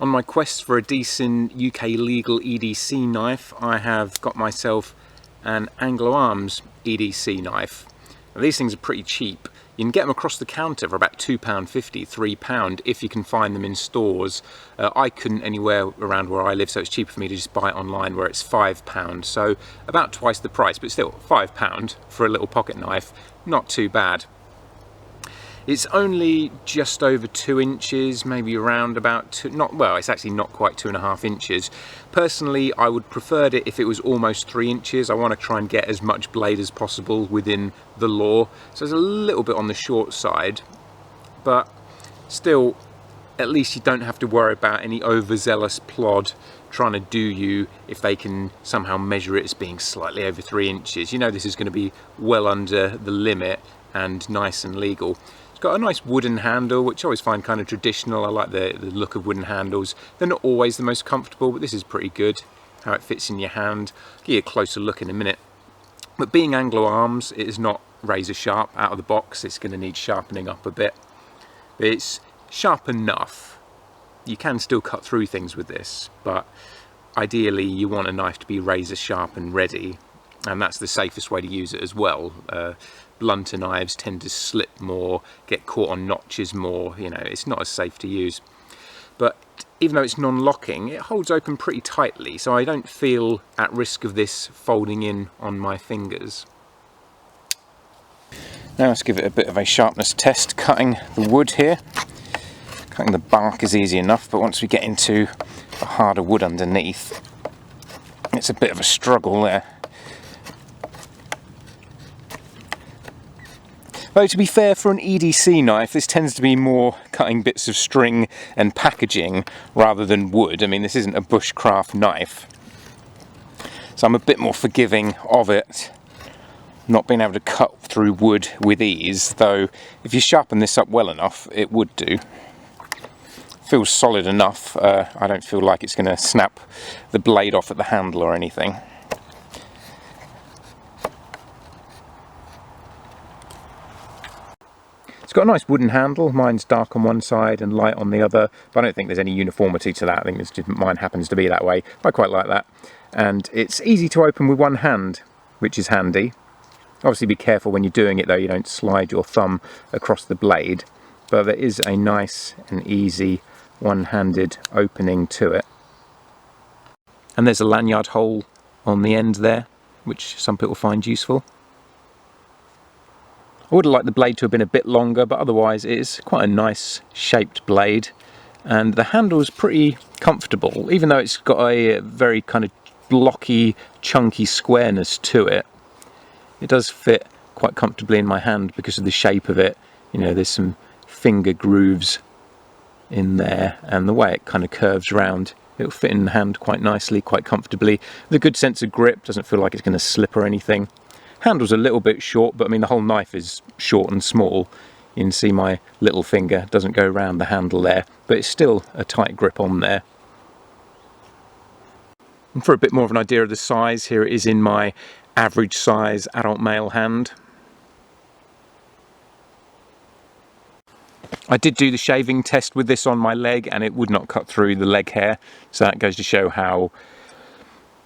On my quest for a decent UK legal EDC knife, I have got myself an Anglo Arms EDC knife. Now, these things are pretty cheap. You can get them across the counter for about £2.50, £3 if you can find them in stores. I couldn't anywhere around where I live, so it's cheaper for me to just buy it online where it's £5. So about twice the price, but still £5 for a little pocket knife, not too bad. It's only just over 2 inches, maybe around about it's actually not quite 2.5 inches. Personally, I would prefer it if it was almost 3 inches. I want to try and get as much blade as possible within the law. So it's a little bit on the short side, but still, at least you don't have to worry about any overzealous plod trying to do you if they can somehow measure it as being slightly over 3 inches. You know this is going to be well under the limit and nice and legal. It's got a nice wooden handle, which I always find kind of traditional. I like the look of wooden handles. They're not always the most comfortable, but this is pretty good, how it fits in your hand. I'll give you a closer look in a minute. But being Anglo Arms, it is not razor sharp out of the box. It's going to need sharpening up a bit. But it's sharp enough. You can still cut through things with this, but ideally you want a knife to be razor sharp and ready, and that's the safest way to use it as well. Blunter knives tend to slip more, get caught on notches more, you know, it's not as safe to use. But even though it's non-locking, it holds open pretty tightly, so I don't feel at risk of this folding in on my fingers. Now let's give it a bit of a sharpness test, cutting the wood here. Cutting the bark is easy enough, but once we get into the harder wood underneath, it's a bit of a struggle there. Though to be fair, for an EDC knife, this tends to be more cutting bits of string and packaging rather than wood. I mean, this isn't a bushcraft knife, so I'm a bit more forgiving of it not being able to cut through wood with ease, though if you sharpen this up well enough, it would do. Feels solid enough. I don't feel like it's going to snap the blade off at the handle or anything. It's got a nice wooden handle. Mine's dark on one side and light on the other, but I don't think there's any uniformity to that. I think it's just mine happens to be that way. I quite like that. And it's easy to open with one hand, which is handy. Obviously be careful when you're doing it though, you don't slide your thumb across the blade, but there is a nice and easy one-handed opening to it. And there's a lanyard hole on the end there, which some people find useful. I would have liked the blade to have been a bit longer, but otherwise it is quite a nice shaped blade, and the handle is pretty comfortable, even though it's got a very kind of blocky, chunky squareness to it. It does fit quite comfortably in my hand because of the shape of it. You know, there's some finger grooves in there, and the way it kind of curves around, it'll fit in the hand quite nicely, quite comfortably, with a good sense of grip. Doesn't feel like it's going to slip or anything. Handle's a little bit short, but I mean the whole knife is short and small. You can see my little finger doesn't go around the handle there, but it's still a tight grip on there. And for a bit more of an idea of the size, here it is in my average size adult male hand. I did do the shaving test with this on my leg and it would not cut through the leg hair, so that goes to show how,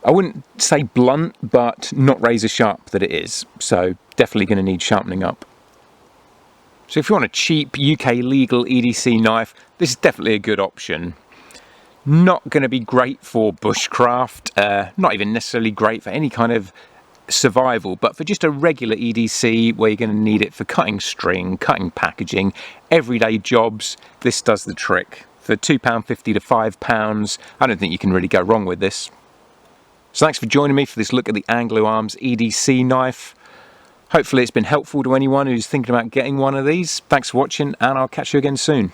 I wouldn't say blunt, but not razor sharp that it is, so definitely going to need sharpening up. So if you want a cheap UK legal EDC knife, this is definitely a good option. Not going to be great for bushcraft, not even necessarily great for any kind of survival, but for just a regular EDC where you're going to need it for cutting string, cutting packaging, everyday jobs, this does the trick. For £2.50 to £5, I don't think you can really go wrong with this. So thanks for joining me for this look at the Anglo Arms EDC knife. Hopefully it's been helpful to anyone who's thinking about getting one of these. Thanks for watching, and I'll catch you again soon.